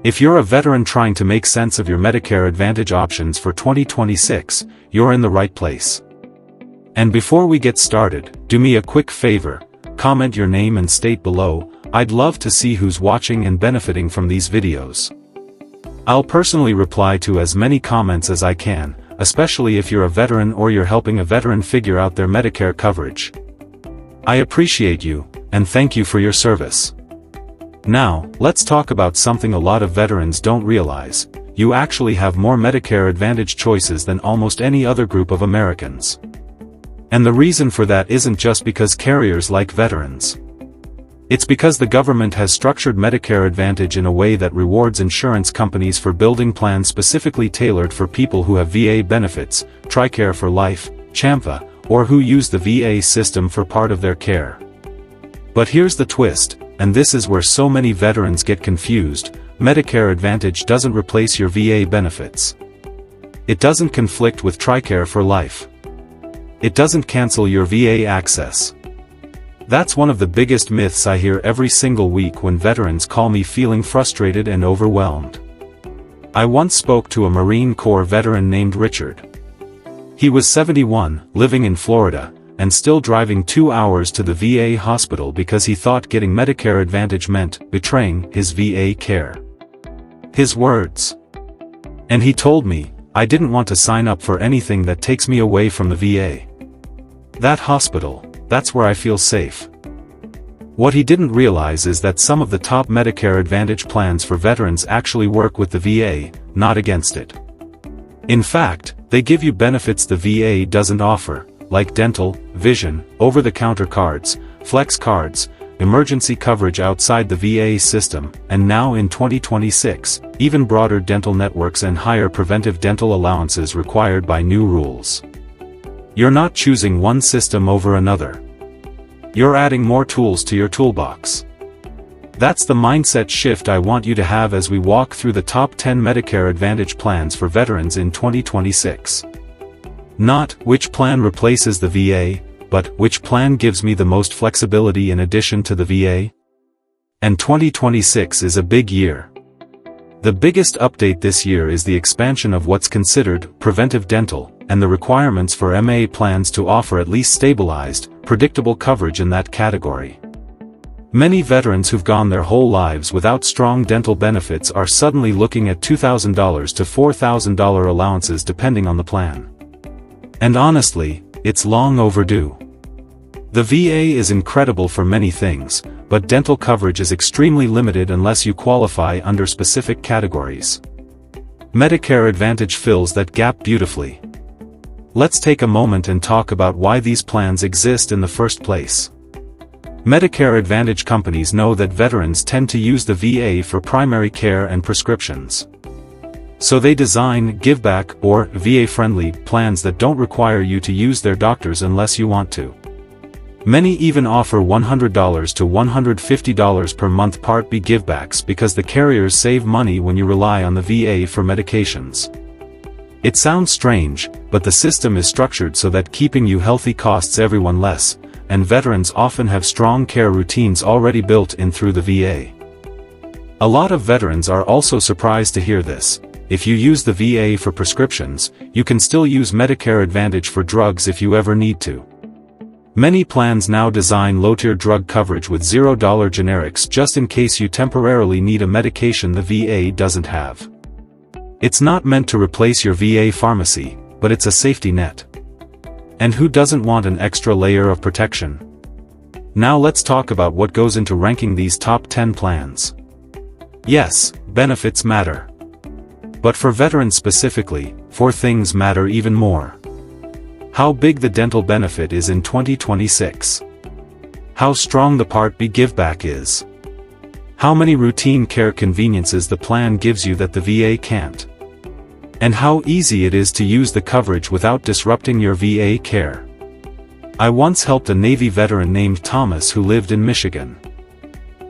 If you're a veteran trying to make sense of your Medicare Advantage options for 2026, you're in the right place. And before we get started, do me a quick favor, comment your name and state below. I'd love to see who's watching and benefiting from these videos. I'll personally reply to as many comments as I can, especially if you're a veteran or you're helping a veteran figure out their Medicare coverage. I appreciate you, and thank you for your service. Now, let's talk about something a lot of veterans don't realize. You actually have more Medicare Advantage choices than almost any other group of Americans. And the reason for that isn't just because carriers like veterans. It's because the government has structured Medicare Advantage in a way that rewards insurance companies for building plans specifically tailored for people who have VA benefits, TRICARE for life, CHAMPA, or who use the VA system for part of their care. But here's the twist, and this is where so many veterans get confused: Medicare Advantage doesn't replace your VA benefits. It doesn't conflict with TRICARE for life. It doesn't cancel your VA access. That's one of the biggest myths I hear every single week when veterans call me feeling frustrated and overwhelmed. I once spoke to a Marine Corps veteran named Richard. He was 71, living in Florida, and still driving 2 hours to the VA hospital because he thought getting Medicare Advantage meant betraying his VA care. His words. And he told me, "I didn't want to sign up for anything that takes me away from the VA. That hospital, that's where I feel safe." What he didn't realize is that some of the top Medicare Advantage plans for veterans actually work with the VA, not against it. In fact, they give you benefits the VA doesn't offer, like dental, vision, over-the-counter cards, flex cards, emergency coverage outside the VA system, and now in 2026, even broader dental networks and higher preventive dental allowances required by new rules. You're not choosing one system over another. You're adding more tools to your toolbox. That's the mindset shift I want you to have as we walk through the top 10 Medicare Advantage plans for veterans in 2026. Not, which plan replaces the VA, but, which plan gives me the most flexibility in addition to the VA? And 2026 is a big year. The biggest update this year is the expansion of what's considered preventive dental, and the requirements for MA plans to offer at least stabilized, predictable coverage in that category. Many veterans who've gone their whole lives without strong dental benefits are suddenly looking at $2,000 to $4,000 allowances depending on the plan. And honestly, it's long overdue. The VA is incredible for many things, but dental coverage is extremely limited unless you qualify under specific categories. Medicare Advantage fills that gap beautifully. Let's take a moment and talk about why these plans exist in the first place. Medicare Advantage companies know that veterans tend to use the VA for primary care and prescriptions. So they design giveback or VA-friendly plans that don't require you to use their doctors unless you want to. Many even offer $100 to $150 per month Part B givebacks because the carriers save money when you rely on the VA for medications. It sounds strange, but the system is structured so that keeping you healthy costs everyone less, and veterans often have strong care routines already built in through the VA. A lot of veterans are also surprised to hear this. If you use the VA for prescriptions, you can still use Medicare Advantage for drugs if you ever need to. Many plans now design low-tier drug coverage with $0 generics just in case you temporarily need a medication the VA doesn't have. It's not meant to replace your VA pharmacy, but it's a safety net. And who doesn't want an extra layer of protection? Now let's talk about what goes into ranking these top 10 plans. Yes, benefits matter. But for veterans specifically, 4 things matter even more. How big the dental benefit is in 2026. How strong the Part B giveback is. How many routine care conveniences the plan gives you that the VA can't. And how easy it is to use the coverage without disrupting your VA care. I once helped a Navy veteran named Thomas who lived in Michigan.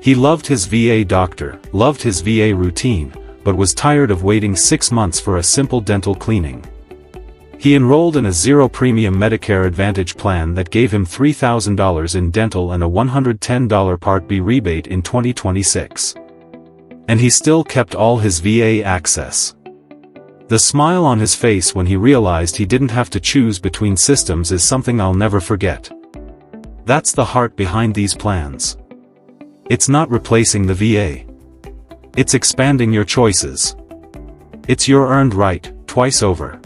He loved his VA doctor, loved his VA routine, but was tired of waiting 6 months for a simple dental cleaning. He enrolled in a zero-premium Medicare Advantage plan that gave him $3,000 in dental and a $110 Part B rebate in 2026. And he still kept all his VA access. The smile on his face when he realized he didn't have to choose between systems is something I'll never forget. That's the heart behind these plans. It's not replacing the VA. It's expanding your choices. It's your earned right, twice over.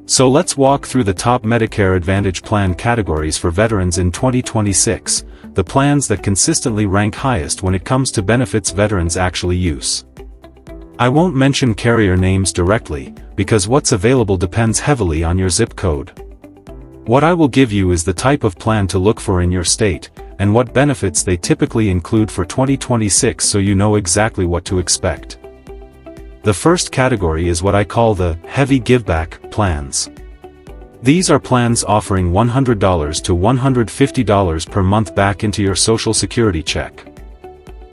So let's walk through the top Medicare Advantage plan categories for veterans in 2026, the plans that consistently rank highest when it comes to benefits veterans actually use. I won't mention carrier names directly, because what's available depends heavily on your zip code. What I will give you is the type of plan to look for in your state, and what benefits they typically include for 2026 so you know exactly what to expect. The first category is what I call the heavy giveback plans. These are plans offering $100 to $150 per month back into your Social Security check.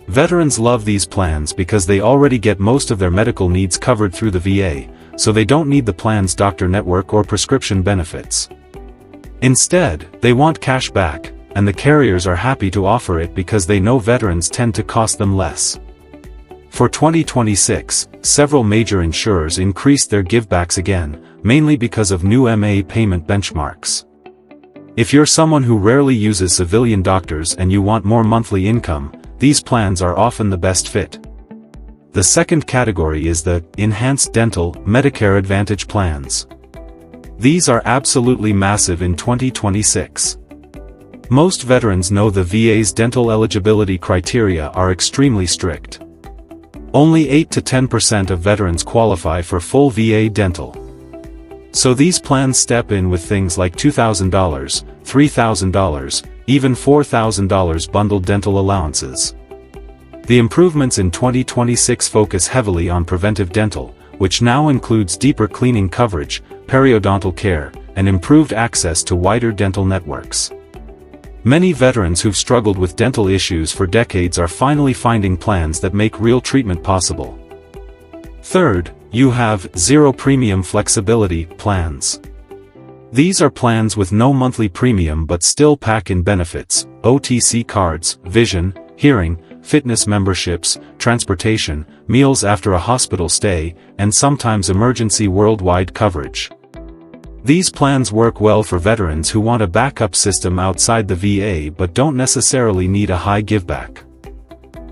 Veterans love these plans because they already get most of their medical needs covered through the VA, so they don't need the plan's doctor network or prescription benefits. Instead, they want cash back, and the carriers are happy to offer it because they know veterans tend to cost them less. For 2026, several major insurers increased their givebacks again, mainly because of new MA payment benchmarks. If you're someone who rarely uses civilian doctors and you want more monthly income, these plans are often the best fit. The second category is the Enhanced Dental Medicare Advantage plans. These are absolutely massive in 2026. Most veterans know the VA's dental eligibility criteria are extremely strict. Only 8 to 10% of veterans qualify for full VA dental. So these plans step in with things like $2,000, $3,000, even $4,000 bundled dental allowances. The improvements in 2026 focus heavily on preventive dental, which now includes deeper cleaning coverage, periodontal care, and improved access to wider dental networks. Many veterans who've struggled with dental issues for decades are finally finding plans that make real treatment possible. Third, you have zero premium flexibility plans. These are plans with no monthly premium but still pack in benefits: OTC cards, vision, hearing, fitness memberships, transportation, meals after a hospital stay, and sometimes emergency worldwide coverage. These plans work well for veterans who want a backup system outside the VA but don't necessarily need a high giveback.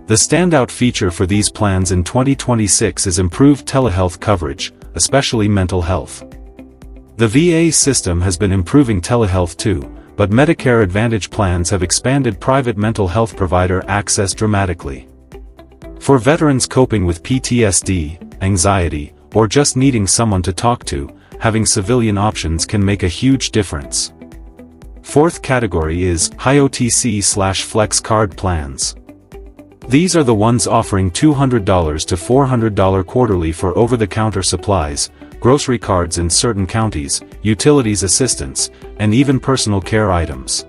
The standout feature for these plans in 2026 is improved telehealth coverage, especially mental health. The VA system has been improving telehealth too, but Medicare Advantage plans have expanded private mental health provider access dramatically. For veterans coping with PTSD, anxiety, or just needing someone to talk to, having civilian options can make a huge difference. Fourth category is high OTC/flex card plans. These are the ones offering $200 to $400 quarterly for over-the-counter supplies, grocery cards in certain counties, utilities assistance, and even personal care items.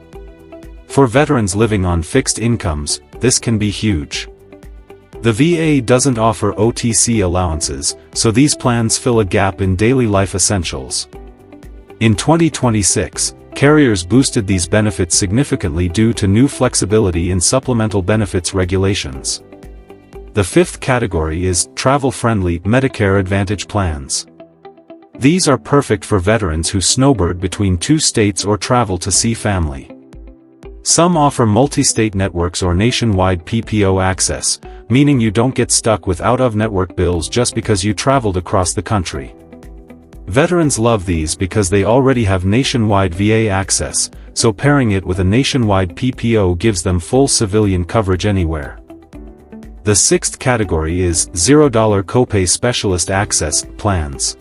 For veterans living on fixed incomes, this can be huge. The VA doesn't offer OTC allowances, so these plans fill a gap in daily life essentials. In 2026, carriers boosted these benefits significantly due to new flexibility in supplemental benefits regulations. The fifth category is travel-friendly Medicare Advantage plans. These are perfect for veterans who snowbird between two states or travel to see family. Some offer multi-state networks or nationwide PPO access, meaning you don't get stuck with out-of-network bills just because you traveled across the country. Veterans love these because they already have nationwide VA access, so pairing it with a nationwide PPO gives them full civilian coverage anywhere. The sixth category is $0 copay specialist access plans.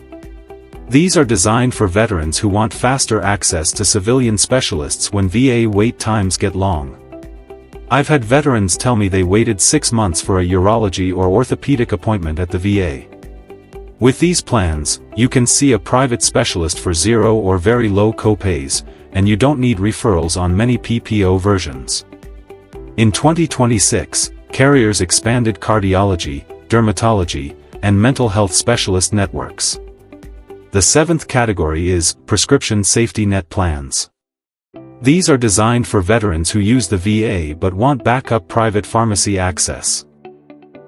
These are designed for veterans who want faster access to civilian specialists when VA wait times get long. I've had veterans tell me they waited 6 months for a urology or orthopedic appointment at the VA. With these plans, you can see a private specialist for zero or very low copays, and you don't need referrals on many PPO versions. In 2026, carriers expanded cardiology, dermatology, and mental health specialist networks. The seventh category is prescription safety net plans. These are designed for veterans who use the VA but want backup private pharmacy access.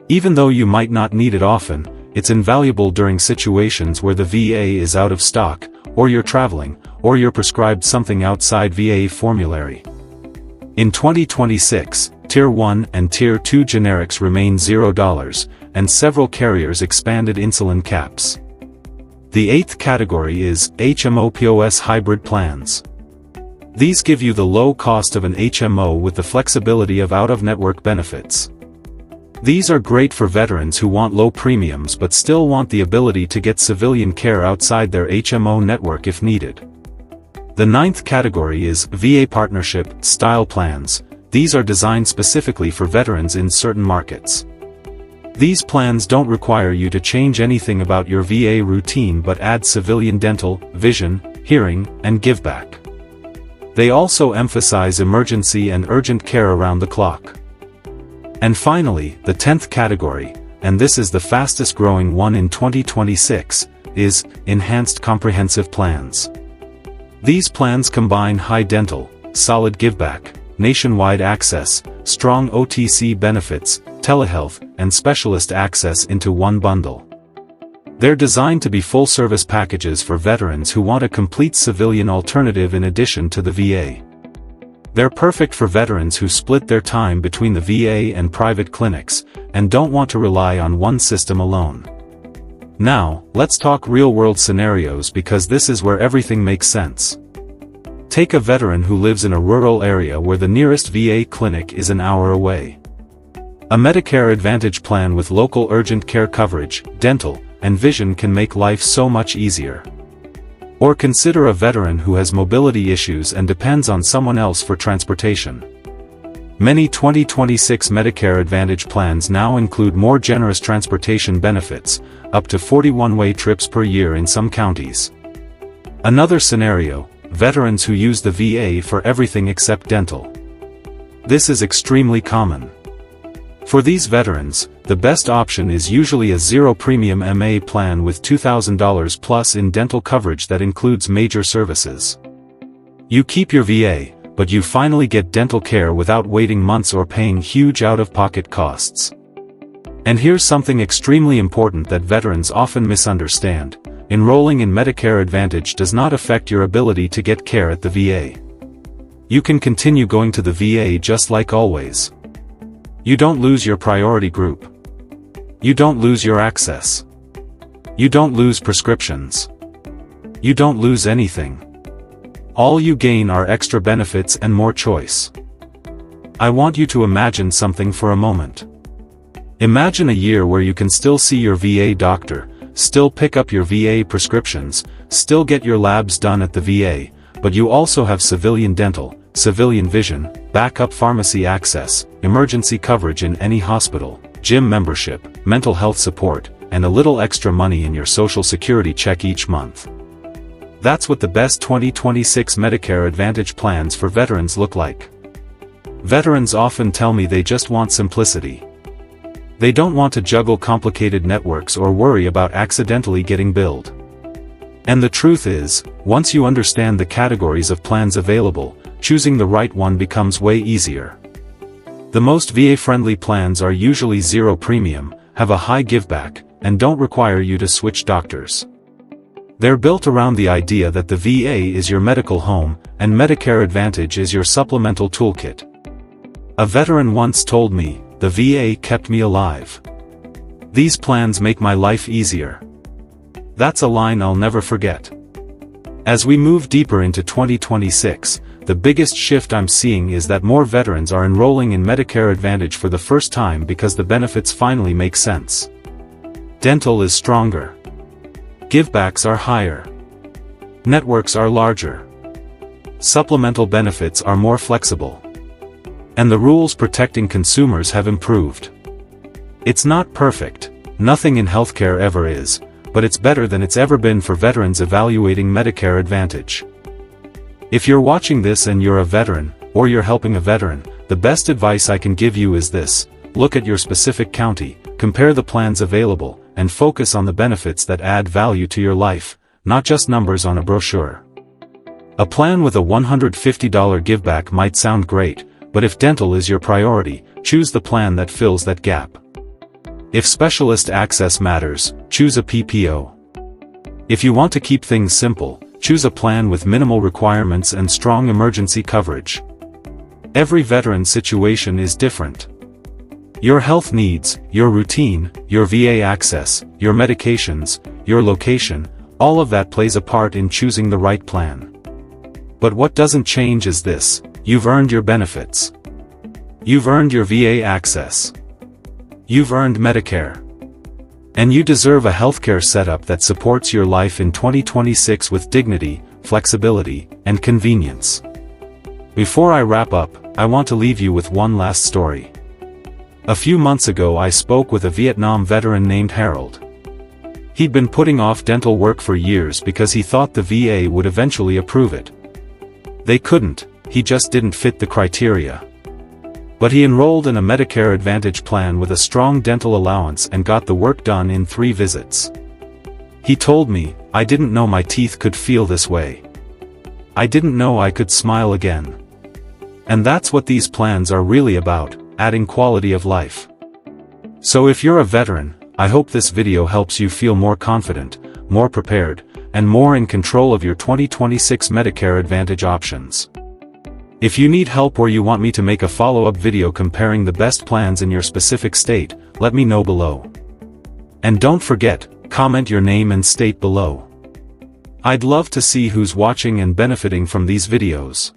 Even though you might not need it often, it's invaluable during situations where the VA is out of stock, or you're traveling, or you're prescribed something outside VA formulary. In 2026, Tier 1 and Tier 2 generics remain $0, and several carriers expanded insulin caps. The eighth category is HMO/POS hybrid plans. These give you the low cost of an HMO with the flexibility of out-of-network benefits. These are great for veterans who want low premiums but still want the ability to get civilian care outside their HMO network if needed. The ninth category is VA partnership style plans. These are designed specifically for veterans in certain markets. These plans don't require you to change anything about your VA routine but add civilian dental, vision, hearing, and giveback. They also emphasize emergency and urgent care around the clock. And finally, the 10th category, and this is the fastest growing one in 2026, is enhanced comprehensive plans. These plans combine high dental, solid giveback, nationwide access, strong OTC benefits, telehealth, and specialist access into one bundle. They're designed to be full-service packages for veterans who want a complete civilian alternative in addition to the VA. They're perfect for veterans who split their time between the VA and private clinics, and don't want to rely on one system alone. Now, let's talk real-world scenarios because this is where everything makes sense. Take a veteran who lives in a rural area where the nearest VA clinic is an hour away. A Medicare Advantage plan with local urgent care coverage, dental, and vision can make life so much easier. Or consider a veteran who has mobility issues and depends on someone else for transportation. Many 2026 Medicare Advantage plans now include more generous transportation benefits, up to 41 trips per year in some counties. Another scenario, veterans who use the VA for everything except dental. This is extremely common. For these veterans, the best option is usually a zero-premium MA plan with $2,000 plus in dental coverage that includes major services. You keep your VA, but you finally get dental care without waiting months or paying huge out-of-pocket costs. And here's something extremely important that veterans often misunderstand. Enrolling in Medicare Advantage does not affect your ability to get care at the VA. You can continue going to the VA just like always. You don't lose your priority group. You don't lose your access. You don't lose prescriptions. You don't lose anything. All you gain are extra benefits and more choice. I want you to imagine something for a moment. Imagine a year where you can still see your VA doctor, still pick up your VA prescriptions, still get your labs done at the VA, but you also have civilian dental, civilian vision, backup pharmacy access, emergency coverage in any hospital, gym membership, mental health support, and a little extra money in your Social Security check each month. That's what the best 2026 Medicare Advantage plans for veterans look like. Veterans often tell me they just want simplicity. They don't want to juggle complicated networks or worry about accidentally getting billed. And the truth is, once you understand the categories of plans available, choosing the right one becomes way easier. The most VA-friendly plans are usually zero premium, have a high giveback, and don't require you to switch doctors. They're built around the idea that the VA is your medical home, and Medicare Advantage is your supplemental toolkit. A veteran once told me, "The VA kept me alive. These plans make my life easier." That's a line I'll never forget. As we move deeper into 2026, the biggest shift I'm seeing is that more veterans are enrolling in Medicare Advantage for the first time because the benefits finally make sense. Dental is stronger. Givebacks are higher. Networks are larger. Supplemental benefits are more flexible. And the rules protecting consumers have improved. It's not perfect, nothing in healthcare ever is, but it's better than it's ever been for veterans evaluating Medicare Advantage. If you're watching this and you're a veteran, or you're helping a veteran, the best advice I can give you is this: look at your specific county, compare the plans available, and focus on the benefits that add value to your life, not just numbers on a brochure. A plan with a $150 giveback might sound great, but if dental is your priority, choose the plan that fills that gap. If specialist access matters, choose a PPO. If you want to keep things simple, choose a plan with minimal requirements and strong emergency coverage. Every veteran's situation is different. Your health needs, your routine, your VA access, your medications, your location, all of that plays a part in choosing the right plan. But what doesn't change is this: you've earned your benefits. You've earned your VA access. You've earned Medicare. And you deserve a healthcare setup that supports your life in 2026 with dignity, flexibility, and convenience. Before I wrap up, I want to leave you with one last story. A few months ago I spoke with a Vietnam veteran named Harold. He'd been putting off dental work for years because he thought the VA would eventually approve it. They couldn't, he just didn't fit the criteria. But he enrolled in a Medicare Advantage plan with a strong dental allowance and got the work done in 3 visits. He told me, "I didn't know my teeth could feel this way. I didn't know I could smile again." And that's what these plans are really about, adding quality of life. So if you're a veteran, I hope this video helps you feel more confident, more prepared, and more in control of your 2026 Medicare Advantage options. If you need help or you want me to make a follow-up video comparing the best plans in your specific state, let me know below. And don't forget, comment your name and state below. I'd love to see who's watching and benefiting from these videos.